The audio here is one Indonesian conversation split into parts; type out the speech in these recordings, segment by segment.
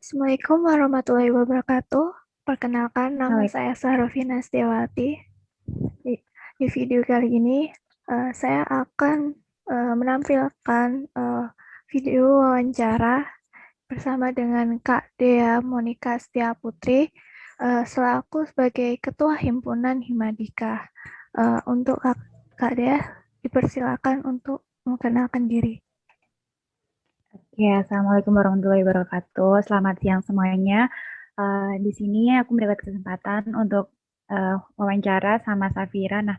Assalamualaikum warahmatullahi wabarakatuh. Perkenalkan, nama Alex. saya Sarofina Setiawati. Di video kali ini, saya akan menampilkan video wawancara bersama dengan Kak Dea Monika Setiaputri selaku sebagai Ketua Himpunan Himadika. Untuk Kak Dea, dipersilakan untuk memperkenalkan diri. Ya, Assalamualaikum warahmatullahi wabarakatuh. Selamat siang semuanya. Di sini aku mendapat kesempatan untuk wawancara sama Safira. Nah,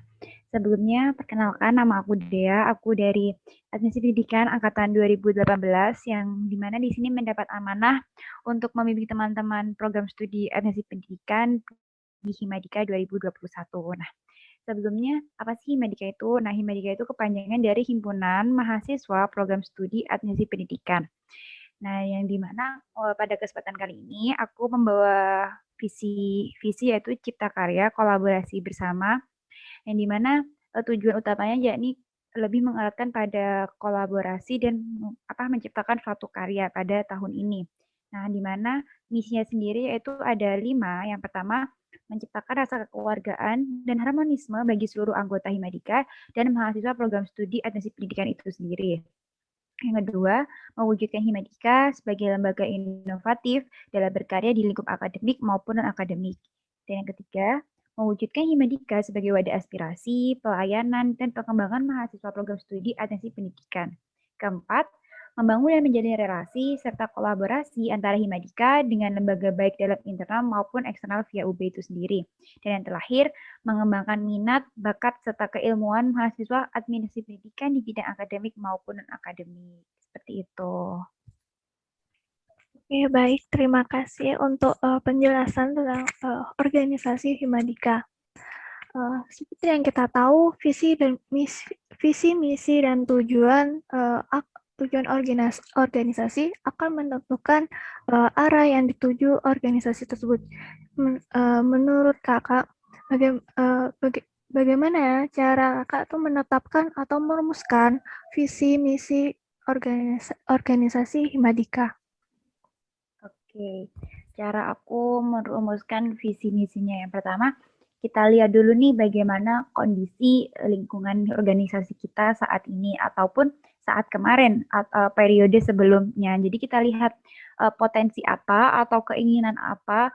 sebelumnya perkenalkan nama aku Dea. Aku dari Administrasi Pendidikan Angkatan 2018 yang dimana di sini mendapat amanah untuk membimbing teman-teman program studi Administrasi Pendidikan di Himadika 2021. Nah, sebelumnya, apa sih Himadika itu? Nah, Himadika itu kepanjangan dari Himpunan Mahasiswa Program Studi Administrasi Pendidikan. Nah, yang dimana pada kesempatan kali ini aku membawa visi yaitu cipta karya kolaborasi bersama, yang dimana tujuan utamanya yakni lebih mengeratkan pada kolaborasi dan menciptakan suatu karya pada tahun ini. Nah, di mana misinya sendiri yaitu ada 5. Yang pertama, menciptakan rasa kekeluargaan dan harmonisme bagi seluruh anggota Himadika dan mahasiswa program studi administrasi pendidikan itu sendiri. Yang kedua, mewujudkan Himadika sebagai lembaga inovatif dalam berkarya di lingkup akademik maupun non-akademik. Dan yang ketiga, mewujudkan Himadika sebagai wadah aspirasi, pelayanan, dan pengembangan mahasiswa program studi administrasi pendidikan. Keempat, membangun dan menjalin relasi serta kolaborasi antara Himadika dengan lembaga baik dalam internal maupun eksternal via UB itu sendiri. Dan yang terakhir, mengembangkan minat, bakat, serta keilmuan mahasiswa administrasi pendidikan di bidang akademik maupun non-akademik. Seperti itu. Oke, baik. Terima kasih untuk penjelasan tentang organisasi Himadika. Seperti yang kita tahu, visi, misi, dan tujuan organisasi akan menentukan arah yang dituju organisasi tersebut. Menurut kakak, bagaimana ya cara kakak tuh menetapkan atau merumuskan visi, misi organisasi Himadika? Oke, cara aku merumuskan visi misinya yang pertama, kita lihat dulu nih bagaimana kondisi lingkungan organisasi kita saat ini ataupun saat kemarin atau periode sebelumnya. Jadi kita lihat potensi apa atau keinginan apa,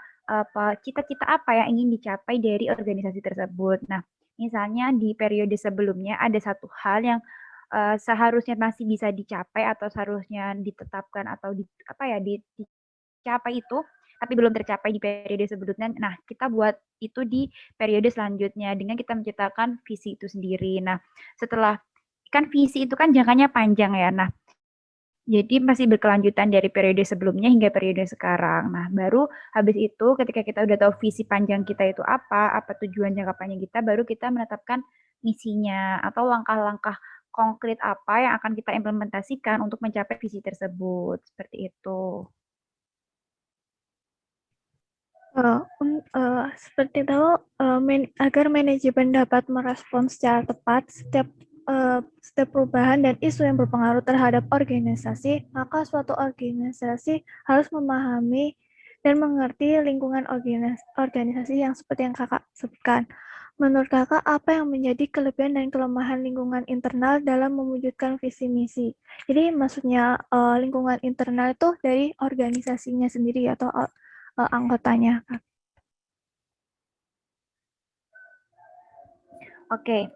cita-cita apa yang ingin dicapai dari organisasi tersebut. Nah, misalnya di periode sebelumnya ada satu hal yang seharusnya masih bisa dicapai atau seharusnya ditetapkan atau dicapai itu, tapi belum tercapai di periode sebelumnya. Nah, kita buat itu di periode selanjutnya dengan kita menciptakan visi itu sendiri. Nah, setelah kan visi itu kan jangkanya panjang ya. Nah, jadi masih berkelanjutan dari periode sebelumnya hingga periode sekarang. Nah, baru habis itu ketika kita udah tahu visi panjang kita itu apa tujuan jangka panjang kita, baru kita menetapkan misinya atau langkah-langkah konkret apa yang akan kita implementasikan untuk mencapai visi tersebut. Seperti itu. Seperti tahu, agar manajemen dapat merespons secara tepat setiap perubahan dan isu yang berpengaruh terhadap organisasi, maka suatu organisasi harus memahami dan mengerti lingkungan organisasi yang seperti yang kakak sebutkan. Menurut kakak, apa yang menjadi kelebihan dan kelemahan lingkungan internal dalam mewujudkan visi misi? Jadi maksudnya lingkungan internal itu dari organisasinya sendiri atau anggotanya. Oke,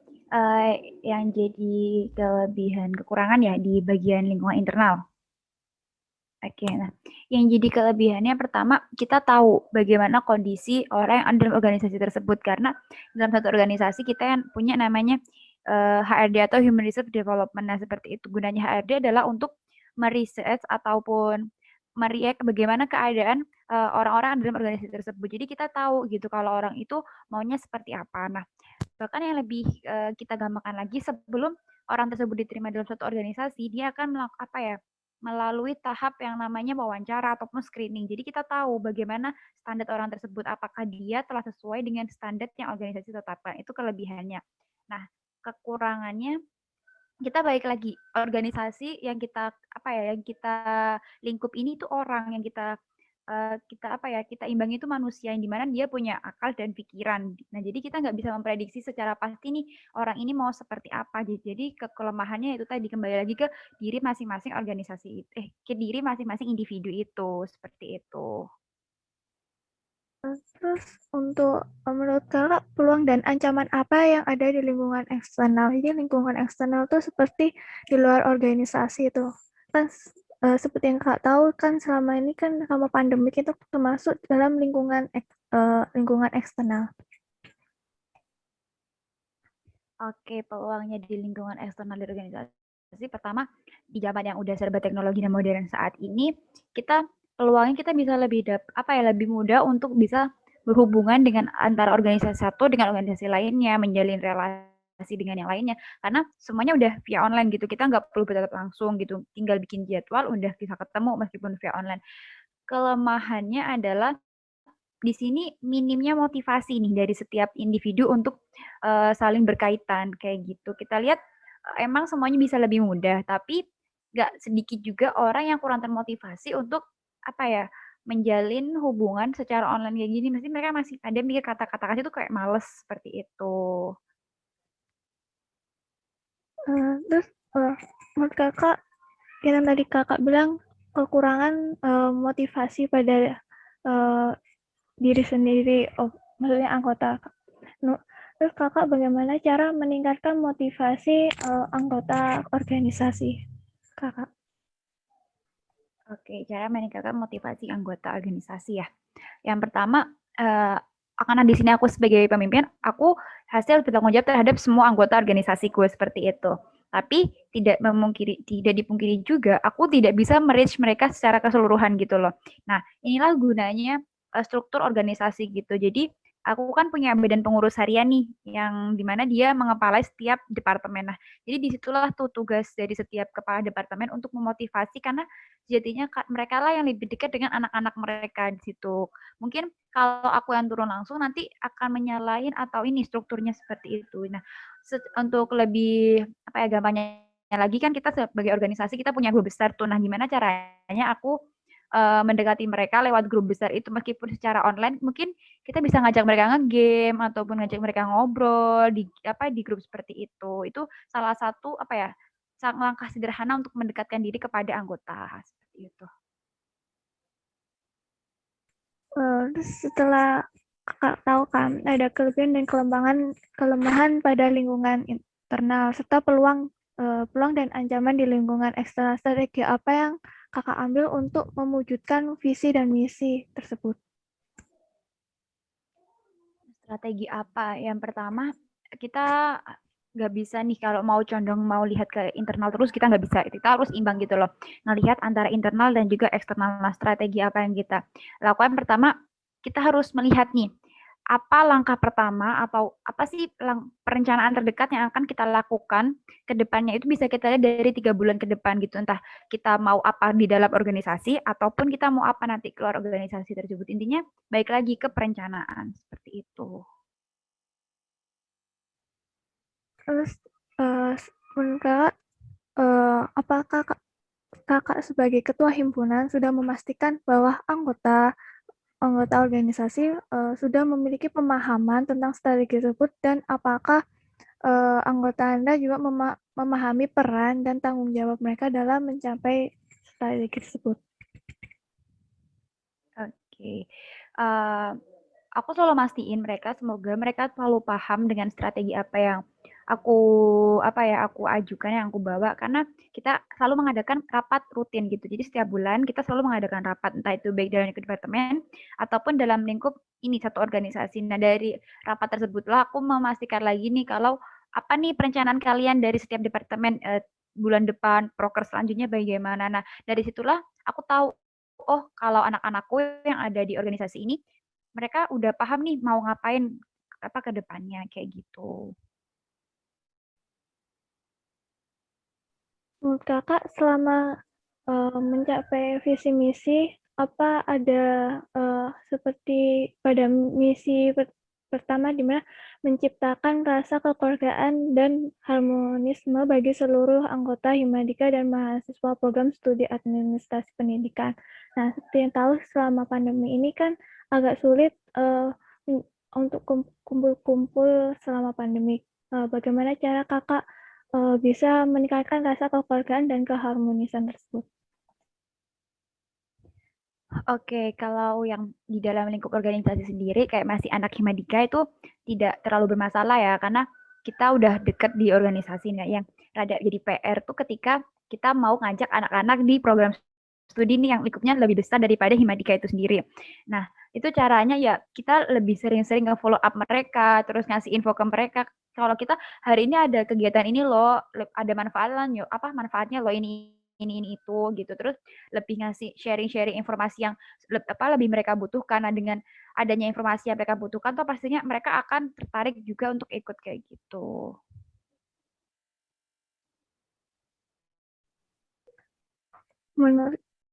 yang jadi kelebihan kekurangan ya di bagian lingkungan internal. Oke, nah yang jadi kelebihannya pertama kita tahu bagaimana kondisi orang yang ada dalam organisasi tersebut karena dalam satu organisasi kita yang punya namanya HRD atau Human Resource Development. Nah, seperti itu gunanya HRD adalah untuk meresearch ataupun meriak bagaimana keadaan orang-orang dalam organisasi tersebut. Jadi kita tahu gitu kalau orang itu maunya seperti apa. Nah, bahkan yang lebih kita gampangkan lagi sebelum orang tersebut diterima dalam suatu organisasi, dia akan melalui tahap yang namanya wawancara ataupun screening. Jadi kita tahu bagaimana standar orang tersebut, apakah dia telah sesuai dengan standar yang organisasi tetapkan. Itu kelebihannya. Nah, kekurangannya kita balik lagi organisasi yang kita lingkup ini itu orang yang kita kita imbangi itu manusia yang dimana dia punya akal dan pikiran. Nah, jadi kita nggak bisa memprediksi secara pasti nih orang ini mau seperti apa. Jadi kelemahannya itu tadi kembali lagi ke diri masing-masing organisasi itu, ke diri masing-masing individu itu seperti itu. Terus untuk menurut Kakak peluang dan ancaman apa yang ada di lingkungan eksternal? Jadi lingkungan eksternal itu seperti di luar organisasi itu. Kan seperti yang Kak tahu kan selama ini kan selama pandemik itu termasuk dalam lingkungan eksternal. Oke, peluangnya di lingkungan eksternal di organisasi pertama di zaman yang udah serba teknologi dan modern saat ini, peluangnya kita bisa lebih mudah untuk bisa berhubungan dengan antara organisasi satu dengan organisasi lainnya, menjalin relasi dengan yang lainnya, karena semuanya udah via online gitu, kita nggak perlu bertatap langsung gitu, tinggal bikin jadwal udah bisa ketemu meskipun via online. Kelemahannya adalah di sini minimnya motivasi nih dari setiap individu untuk saling berkaitan kayak gitu. Kita lihat emang semuanya bisa lebih mudah, tapi nggak sedikit juga orang yang kurang termotivasi untuk menjalin hubungan secara online kayak gini. Mesti mereka masih ada mikir kata-kata kasih tuh kayak males seperti itu. Terus menurut Kakak yang tadi Kakak bilang kekurangan motivasi pada diri sendiri, maksudnya anggota. Terus Kakak bagaimana cara meningkatkan motivasi anggota organisasi Kakak? Oke, cara meningkatkan motivasi anggota organisasi ya. Yang pertama, karena di sini aku sebagai pemimpin, aku hasil bertanggung jawab terhadap semua anggota organisasiku seperti itu. Tapi tidak dipungkiri juga, aku tidak bisa merage mereka secara keseluruhan gitu loh. Nah, inilah gunanya struktur organisasi gitu. Jadi aku kan punya badan pengurus harian nih, yang dimana dia mengepalai setiap departemen. Nah, jadi disitulah tuh tugas dari setiap kepala departemen untuk memotivasi, karena sejatinya mereka lah yang lebih dekat dengan anak-anak mereka di situ. Mungkin kalau aku yang turun langsung nanti akan menyalahin atau ini strukturnya seperti itu. Nah, untuk lebih gampangnya lagi kan kita sebagai organisasi kita punya grup besar tuh. Nah, gimana caranya aku mendekati mereka lewat grup besar itu meskipun secara online, mungkin kita bisa ngajak mereka nge-game ataupun ngajak mereka ngobrol di grup seperti itu. Itu salah satu langkah sederhana untuk mendekatkan diri kepada anggota seperti itu. Terus setelah Kakak tahu kan ada kelebihan dan kelemahan pada lingkungan internal serta peluang dan ancaman di lingkungan eksternal, strategi apa yang Kakak ambil untuk mewujudkan visi dan misi tersebut? Strategi apa? Yang pertama, kita nggak bisa nih kalau mau condong mau lihat ke internal terus, kita nggak bisa. Kita harus imbang gitu loh. Ngelihat antara internal dan juga eksternal. Nah, strategi apa yang kita lakukan? Pertama, kita harus melihat nih, apa langkah pertama atau apa sih perencanaan terdekat yang akan kita lakukan ke depannya. Itu bisa kita lihat dari 3 bulan ke depan gitu. Entah kita mau apa di dalam organisasi ataupun kita mau apa nanti keluar organisasi tersebut. Intinya baik lagi ke perencanaan seperti itu. Terus menurut Kakak, apakah Kakak sebagai ketua himpunan sudah memastikan bahwa anggota organisasi sudah memiliki pemahaman tentang strategi tersebut, dan apakah anggota Anda juga memahami peran dan tanggung jawab mereka dalam mencapai strategi tersebut? Oke. Aku selalu mastiin semoga mereka selalu paham dengan strategi apa yang aku aku ajukan, yang aku bawa, karena kita selalu mengadakan rapat rutin gitu. Jadi setiap bulan kita selalu mengadakan rapat, entah itu baik dalam lingkup departemen ataupun dalam lingkup ini satu organisasi. Nah, dari rapat tersebutlah aku memastikan lagi nih kalau apa nih perencanaan kalian dari setiap departemen bulan depan, proker selanjutnya bagaimana. Nah, dari situlah aku tahu, oh kalau anak-anakku yang ada di organisasi ini, mereka udah paham nih mau ngapain ke depannya kayak gitu. Menurut Kakak selama mencapai visi misi, apa ada seperti pada misi pertama di mana menciptakan rasa kekeluargaan dan harmonisme bagi seluruh anggota Himadika dan mahasiswa program studi administrasi pendidikan. Nah, seperti yang tahu selama pandemi ini kan agak sulit untuk kumpul-kumpul selama pandemi. Bagaimana cara kakak bisa meningkatkan rasa kekeluargaan dan keharmonisan tersebut? Oke, kalau yang di dalam lingkup organisasi sendiri kayak masih anak Himadika itu tidak terlalu bermasalah ya, karena kita udah deket di organisasi. Nah, yang rada jadi PR tuh ketika kita mau ngajak anak-anak di program studi nih yang lingkupnya lebih besar daripada Himadika itu sendiri. Nah, itu caranya ya kita lebih sering-sering nge-follow up mereka, terus ngasih info ke mereka. Kalau kita hari ini ada kegiatan ini loh, ada manfaatnya, manfaatnya loh ini itu gitu. Terus lebih ngasih sharing-sharing informasi yang lebih mereka butuhkan. Nah, dengan adanya informasi yang mereka butuhkan tuh pastinya mereka akan tertarik juga untuk ikut kayak gitu. Menurut